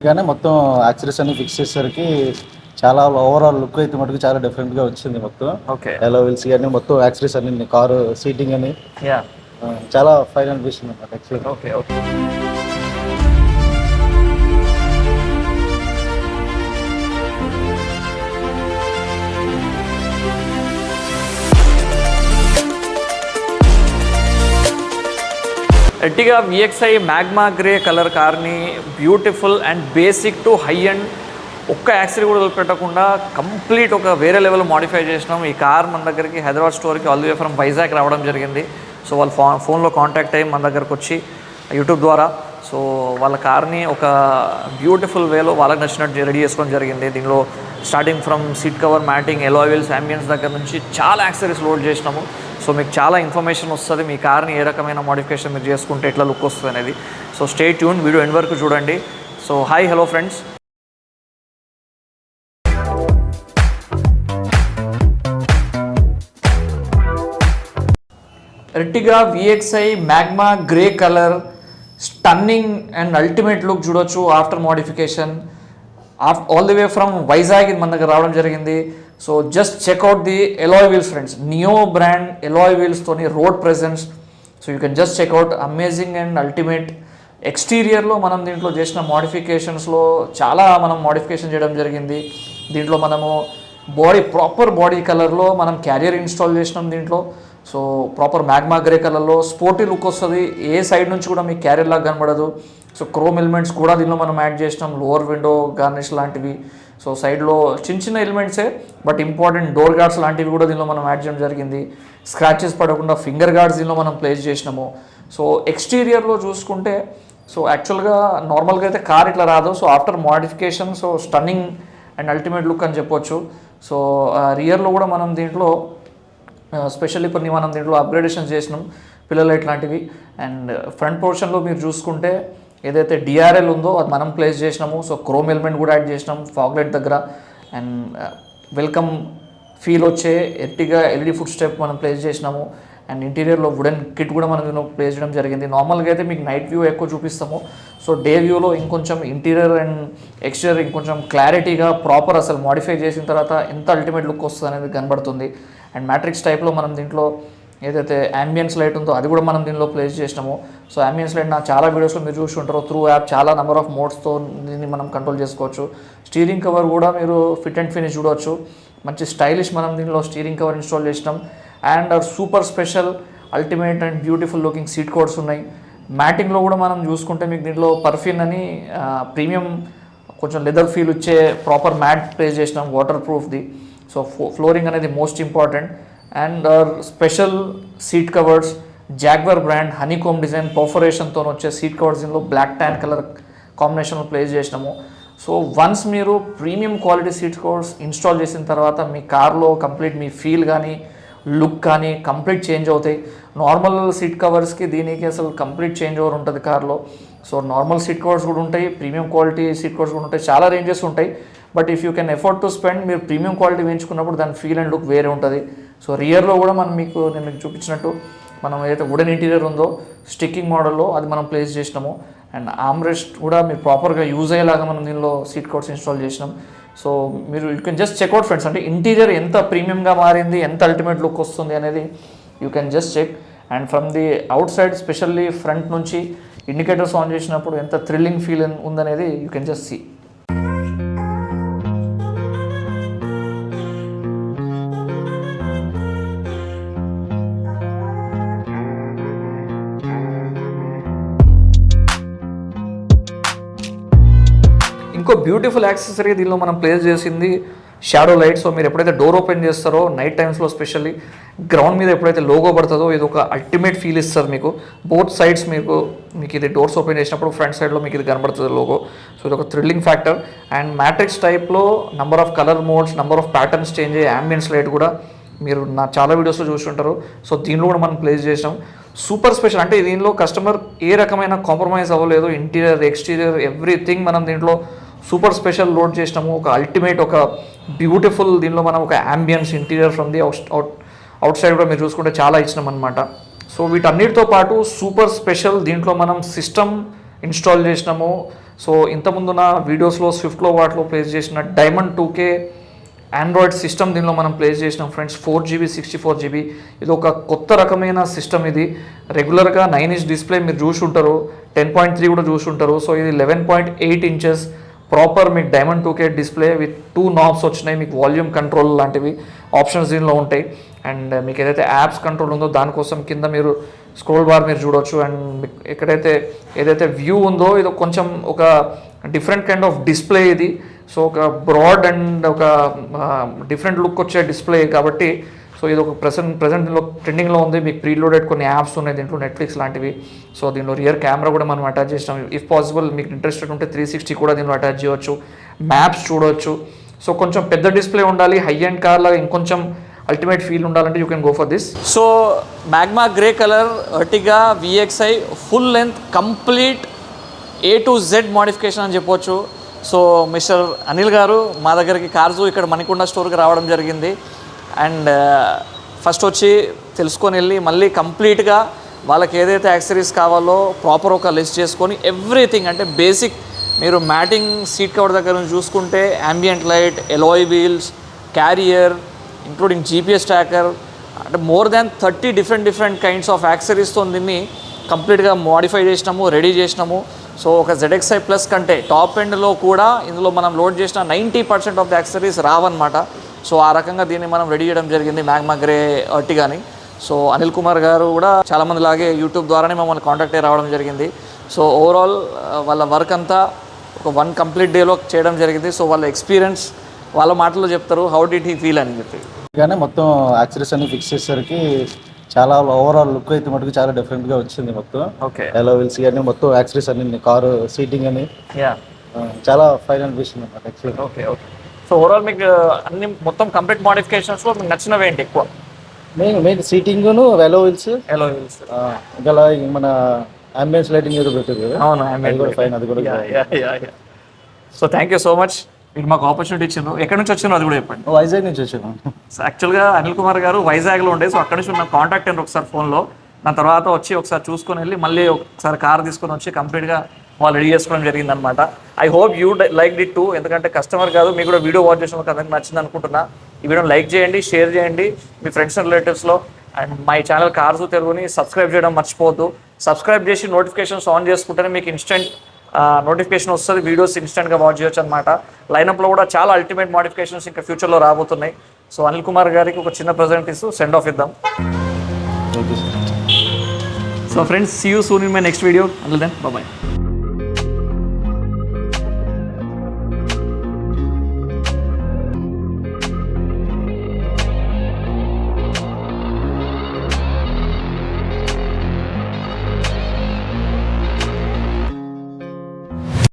కానీ మొత్తం యాక్సెసరీస్ అన్ని ఫిక్స్ చేసేసరికి చాలా ఓవరాల్ లుక్ అయితే మటుకు చాలా డిఫరెంట్గా వచ్చింది. మొత్తం ఓకే. ఎలా వీల్స్ కానీ మొత్తం యాక్సెసరీస్ అన్ని కారు సీటింగ్ అని యా. చాలా ఫైన్ అనిపిస్తుంది అన్నమాట యాక్చువల్గా. Okay. Okay. Ertiga VXI Magma grey colour కార్ని beautiful and basic to high and ఒక్క యాక్సిడెంట్ కూడా వదిలిపెట్టకుండా కంప్లీట్ ఒక వేరే లెవెల్ మోడిఫై చేసినాం. ఈ కార్ మన దగ్గరికి హైదరాబాద్ స్టోర్కి all the way from Vizag రావడం జరిగింది. సో వాళ్ళు ఫోన్లో కాంటాక్ట్ అయ్యి మన దగ్గరకు వచ్చి యూట్యూబ్ ద్వారా సో వాళ్ళ కార్ని ఒక బ్యూటిఫుల్ వేలో వాళ్ళకి నచ్చినట్టు రెడీ చేసుకోవడం జరిగింది. దీనిలో starting from seat cover, matting, alloy wheels, ambience దగ్గర నుంచి చాలా యాక్సెసరీస్ లోడ్ చేసినాము. సో మీకు చాలా ఇన్ఫర్మేషన్ వస్తుంది మీ కార్ని ఏ రకమైన మోడిఫికేషన్ మీరు చేసుకుంటే ఎట్లా లుక్ వస్తుంది అనేది. So stay tune, video end వరకు చూడండి. So hi, hello friends. Ertiga VXI Magma grey colour stunning and ultimate look చూడొచ్చు after modification. All the way from Vizag మన దగ్గర రావడం జరిగింది. So just check out the alloy wheels friends. Neo brand alloy వీల్స్తోని road presence. So you can just check out amazing and ultimate. ఎక్స్టీరియర్లో మనం దీంట్లో చేసిన మోడిఫికేషన్స్లో చాలా మనం మోడిఫికేషన్ చేయడం జరిగింది. దీంట్లో మనము ప్రాపర్ బాడీ కలర్లో మనం క్యారియర్ ఇన్స్టాల్ చేసినాం దీంట్లో. సో ప్రాపర్ మ్యాగ్మా గ్రే కలర్లో స్పోర్టీ లుక్ వస్తుంది. ఏ సైడ్ నుంచి కూడా మీకు క్యారియర్ లాగా కనబడదు. సో క్రోమ్ ఎలిమెంట్స్ కూడా దీనిలో మనం యాడ్ చేసినాం. లోవర్ విండో గార్నిష్ లాంటివి. సో సైడ్లో చిన్న చిన్న ఎలిమెంట్సే బట్ ఇంపార్టెంట్ డోర్ గార్డ్స్ లాంటివి కూడా దీనిలో మనం యాడ్ చేయడం జరిగింది. స్క్రాచెస్ పడకుండా ఫింగర్ గార్డ్స్ దీనిలో మనం ప్లేస్ చేసినాము. సో ఎక్స్టీరియర్లో చూసుకుంటే సో యాక్చువల్గా నార్మల్గా అయితే కార్ ఇట్లా రాదు. So after modification so stunning and ultimate look అని చెప్పొచ్చు. సో రియర్లో కూడా మనం దీంట్లో స్పెషల్లీ కొన్ని మనం దీంట్లో అప్గ్రేడేషన్స్ చేసినాం, పిల్లలు ఇట్లాంటివి. అండ్ ఫ్రంట్ పోర్షన్లో మీరు చూసుకుంటే ఏదైతే డిఆర్ఎల్ ఉందో అది మనం ప్లేస్ చేసినాము. సో క్రోమ్ ఎలిమెంట్ కూడా యాడ్ చేసినాం ఫాగ్లైట్ దగ్గర. అండ్ వెల్కమ్ ఫీల్ వచ్చే ఎర్టిగా ఎల్ఈడి ఫుట్ స్టెప్ మనం ప్లేస్ చేసినాము. అండ్ ఇంటీరియర్లో వుడెన్ కిట్ కూడా మనం దీనిలో ప్లేస్ చేయడం జరిగింది. నార్మల్గా అయితే మీకు నైట్ వ్యూ ఎక్కువ చూపిస్తాము. సో డే వ్యూలో ఇంకొంచెం ఇంటీరియర్ అండ్ ఎక్స్టీరియర్ ఇంకొంచెం క్లారిటీగా ప్రాపర్ అసలు మోడిఫై చేసిన తర్వాత ఎంత అల్టిమేట్ లుక్ వస్తుంది అనేది కనబడుతుంది. అండ్ మ్యాట్రిక్స్ టైప్లో మనం దీంట్లో ఏదైతే అంబియన్స్ లైట్ ఉందో అది కూడా మనం దీనిలో ప్లేస్ చేసినాము. సో అంబియన్స్ లైట్ నా చాలా వీడియోస్లో మీరు చూసి ఉంటారు. త్రూ యాప్ చాలా నెంబర్ ఆఫ్ మోడ్స్తో దీన్ని మనం కంట్రోల్ చేసుకోవచ్చు. స్టీరింగ్ కవర్ కూడా మీరు ఫిట్ అండ్ ఫినిష్ చూడవచ్చు. మంచి స్టైలిష్ మనం దీనిలో స్టీరింగ్ కవర్ ఇన్స్టాల్ చేసినాం. And super special ultimate and beautiful looking seat codes ఉన్నాయి. మ్యాటింగ్లో కూడా మనం చూసుకుంటే మీకు దీంట్లో పర్ఫ్యూమ్ అని ప్రీమియం కొంచెం లెదర్ ఫీల్ వచ్చే ప్రాపర్ మ్యాట్ ప్లేస్ చేసినాం, వాటర్ ప్రూఫ్ది. సో ఫ్లోరింగ్ అనేది most important. And special seat covers Jaguar brand honeycomb design పర్ఫొరేషన్తో వచ్చే సీట్ కవర్స్ దీనిలో బ్లాక్ ట్యాన్ కలర్ కాంబినేషన్లో ప్లేస్ చేసినాము. సో వన్స్ మీరు premium quality seat covers install చేసిన తర్వాత మీ కార్లో కంప్లీట్ మీ ఫీల్ కానీ లుక్ కానీ కంప్లీట్ చేంజ్ అవుతాయి. నార్మల్ సీట్ కవర్స్కి దీనికి అసలు కంప్లీట్ చేంజ్ ఓవర్ ఉంటుంది కార్లో. సో నార్మల్ సీట్ కవర్స్ కూడా ఉంటాయి, ప్రీమియం క్వాలిటీ సీట్ కవర్స్ కూడా ఉంటాయి, చాలా రేంజెస్ ఉంటాయి. But if you can afford to spend మీరు ప్రీమియం క్వాలిటీ వేయించుకున్నప్పుడు దాని ఫీల్ అండ్ లుక్ వేరే ఉంటుంది. సో రియర్లో కూడా నేను మీకు చూపించినట్టు మనం ఏదైతే వుడెన్ ఇంటీరియర్ ఉందో స్టిక్కింగ్ మోడల్లో అది మనం ప్లేస్ చేసినాము. అండ్ ఆమ్రెస్ట్ కూడా మీరు ప్రాపర్గా యూజ్ అయ్యేలాగా మనం దీనిలో సీట్ కవర్స్ ఇన్స్టాల్ చేసినాం. సో మీరు you can just check out friends. అంటే ఇంటీరియర్ ఎంత ప్రీమియంగా మారింది, ఎంత అల్టిమేట్ లుక్ వస్తుంది అనేది you can just check. And from the outside specially front నుంచి ఇండికేటర్స్ ఆన్ చేసినప్పుడు ఎంత థ్రిల్లింగ్ ఫీల్ ఉందనేది యూ కెన్ జస్ట్ సీ. ఇంకో బ్యూటిఫుల్ యాక్సెసరీ దీనిలో మనం ప్లేస్ చేసింది షాడో లైట్. సో మీరు ఎప్పుడైతే డోర్ ఓపెన్ చేస్తారో నైట్ టైమ్స్లో స్పెషల్లీ గ్రౌండ్ మీద ఎప్పుడైతే లోగో పడుతుందో ఇది ఒక అల్టిమేట్ ఫీల్ ఇస్తుంది మీకు. బోత్ సైడ్స్ మీకు ఇది డోర్స్ ఓపెన్ చేసినప్పుడు ఫ్రంట్ సైడ్లో మీకు ఇది కనబడుతుంది లోగో. సో ఇది ఒక థ్రిల్లింగ్ ఫ్యాక్టర్. అండ్ మ్యాట్రిక్స్ టైప్లో number of colour modes, number of patterns change అయ్యే అంబియన్స్ లైట్ కూడా మీరు నా చాలా వీడియోస్లో చూసి ఉంటారు. సో దీనిలో కూడా మనం ప్లేస్ చేసాం. సూపర్ స్పెషల్ అంటే దీనిలో కస్టమర్ ఏ రకమైన కాంప్రమైజ్ అవ్వలేదు. ఇంటీరియర్ ఎక్స్టీరియర్ ఎవ్రీథింగ్ మనం దీంట్లో సూపర్ స్పెషల్ లోడ్ చేసినాము. ఒక అల్టిమేట్ ఒక బ్యూటిఫుల్ దీనిలో మనం ఒక ambience interior from the out side కూడా మీరు చూసుకుంటే చాలా ఇచ్చినాం అనమాట. సో వీటన్నిటితో పాటు సూపర్ స్పెషల్ దీంట్లో మనం సిస్టమ్ ఇన్స్టాల్ చేసినాము. సో ఇంతకుముందు నా వీడియోస్లో స్విఫ్ట్లో వాటిలో ప్లేస్ చేసిన డైమండ్ 2K ఆండ్రాయిడ్ సిస్టమ్ దీనిలో మనం ప్లేస్ చేసినాం ఫ్రెండ్స్. 4GB 64GB ఇది ఒక కొత్త రకమైన సిస్టమ్. ఇది రెగ్యులర్గా 9 ఇంచ్ డిస్ప్లే మీరు చూసి ఉంటారు, 10.3 కూడా చూసి ఉంటారు. సో ఇది 11.8 ఇంచెస్ ప్రాపర్ మీకు diamond 2K display with 2 knobs వచ్చినాయి. మీకు వాల్యూమ్ కంట్రోల్ లాంటివి ఆప్షన్స్ దీనిలో ఉంటాయి. అండ్ మీకు ఏదైతే యాప్స్ కంట్రోల్ ఉందో దానికోసం కింద మీరు స్క్రోల్ బార్ మీరు చూడొచ్చు. అండ్ మీకు ఎక్కడైతే ఏదైతే వ్యూ ఉందో ఇది కొంచెం ఒక డిఫరెంట్ కైండ్ ఆఫ్ డిస్ప్లే ఇది. సో ఒక బ్రాడ్ అండ్ ఒక డిఫరెంట్ లుక్ వచ్చే డిస్ప్లే కాబట్టి సో ఇది ఒక ప్రజెంట్ దీనిలో ట్రెండింగ్లో ఉంది. మీకు ప్రీలోడెడ్ కొన్ని యాప్స్ ఉన్నాయి దీంట్లో, నెట్ఫ్లిక్స్ లాంటివి. సో దీనిలో రియర్ కెమెరా కూడా మనం అటాచ్ చేసినాం. ఇఫ్ పాసిబుల్ మీకు ఇంట్రెస్టెడ్ ఉంటే 360 కూడా దీనిలో అటాచ్ చేయవచ్చు. మ్యాప్స్ చూడవచ్చు. సో కొంచెం పెద్ద డిస్ప్లే ఉండాలి, హై అండ్ కార్ లాగా ఇంకొంచెం అల్టిమేట్ ఫీల్ ఉండాలంటే you can go for this. So magma grey colour Ertiga VXi full length complete A to Z modification అని చెప్పొచ్చు. సో మిస్టర్ అనిల్ గారు మా దగ్గరికి కార్స్ ఇక్కడ మణికొండ స్టోర్కి రావడం జరిగింది. అండ్ ఫస్ట్ వచ్చి తెలుసుకొని వెళ్ళి మళ్ళీ కంప్లీట్గా వాళ్ళకి ఏదైతే యాక్సెసరీస్ కావాలో ప్రాపర్ ఒక లిస్ట్ చేసుకొని ఎవ్రీథింగ్ అంటే బేసిక్ మీరు మ్యాటింగ్ సీట్ కవర్ దగ్గర నుంచి చూసుకుంటే ambient light, alloy wheels, carrier including GPS tracker అంటే more than 30 different kinds of యాక్సెసరీస్తో దీన్ని కంప్లీట్గా మోడిఫై చేసినాము, రెడీ చేసినాము. సో ఒక ZXi ప్లస్ కంటే టాప్ ఎండ్లో కూడా ఇందులో మనం లోడ్ చేసిన 90% ఆఫ్ ద యాక్సెసరీస్ రావన్నమాట. సో ఆ రకంగా దీన్ని మనం రెడీ చేయడం జరిగింది మ్యాగ్మా గ్రే ఎర్టిగాని. సో అనిల్ కుమార్ గారు కూడా చాలామంది లాగే యూట్యూబ్ ద్వారానే మమ్మల్ని కాంటాక్ట్ అయ్యి రావడం జరిగింది. సో ఓవరాల్ వాళ్ళ వర్క్ అంతా ఒక 1 కంప్లీట్ డేలో చేయడం జరిగింది. సో వాళ్ళ ఎక్స్పీరియన్స్ వాళ్ళ మాటల్లో చెప్తారు, హౌ డిడ్ హీ ఫీల్ అని చెప్పి. కానీ మొత్తం యాక్సెసరీస్ అన్ని ఫిక్స్ చేసేసరికి చాలా ఓవరాల్ లుక్ అయితే మటుకు చాలా డిఫరెంట్గా వచ్చింది. మొత్తం ఓకే ఎలా వీల్స్ కానీ మొత్తం యాక్సెసరీస్ అన్ని, కారు సీటింగ్ అని యా చాలా ఫైన్ అనిపిస్తుంది అన్నమాట actually. Okay okay. So overall మీకు అన్ని మొత్తం కంప్లీట్ మోడిఫికేషన్స్లో మీకు నచ్చినవి ఏంటి ఎక్కువ? మెయిన్ సీటింగ్ను వెలో వీల్స్, ఎలో వీల్స్, ఇంకా మన అంబియన్స్ లైటింగ్ ఏదో పెట్టారు కదా, అవును అది కూడా ఫైన్. అది కూడా so thank you so much, మీరు మాకు ఆపర్చునిటీ ఇచ్చిండ్రు. ఎక్కడి నుంచి వచ్చిందో అది కూడా చెప్పండి. వైజాగ్ నుంచి వచ్చాను. సో యాక్చువల్గా అనిల్ కుమార్ గారు వైజాగ్లో ఉండే, సో అక్కడి నుంచి నాకు కాంటాక్ట్ అయినారు ఒకసారి ఫోన్లో. దాని తర్వాత వచ్చి ఒకసారి చూసుకొని వెళ్ళి మళ్ళీ ఒకసారి కార్ తీసుకొని వచ్చి కంప్లీట్గా వాళ్ళు రెడీ చేసుకోవడం జరిగిందనమాట. I hope you like it two, ఎందుకంటే కస్టమర్ కాదు మీకు కూడా వీడియో వాచ్ చేసిన అందరికి నచ్చింది అనుకుంటున్నా. ఈ వీడియోని లైక్ చేయండి, షేర్ చేయండి మీ ఫ్రెండ్స్ అండ్ రిలేటివ్స్లో. అండ్ మై ఛానల్ కార్స్ తెలుగుని సబ్స్క్రైబ్ చేయడం మర్చిపోవద్దు. సబ్స్క్రైబ్ చేసి నోటిఫికేషన్స్ ఆన్ చేసుకుంటేనే మీకు ఇన్స్టెంట్ నోటిఫికేషన్ వస్తుంది, వీడియోస్ ఇన్స్టెంట్గా వాచ్ చేయొచ్చు అనమాట. లైనప్లో కూడా చాలా అల్టిమేట్ మోడిఫికేషన్స్ ఇంకా ఫ్యూచర్లో రాబోతున్నాయి. సో అనిల్ కుమార్ గారికి ఒక చిన్న ప్రెజెంట్ ఇస్తూ సెండ్ ఆఫ్ ఇద్దాం. So friends, see you soon in my next video. Until then, by.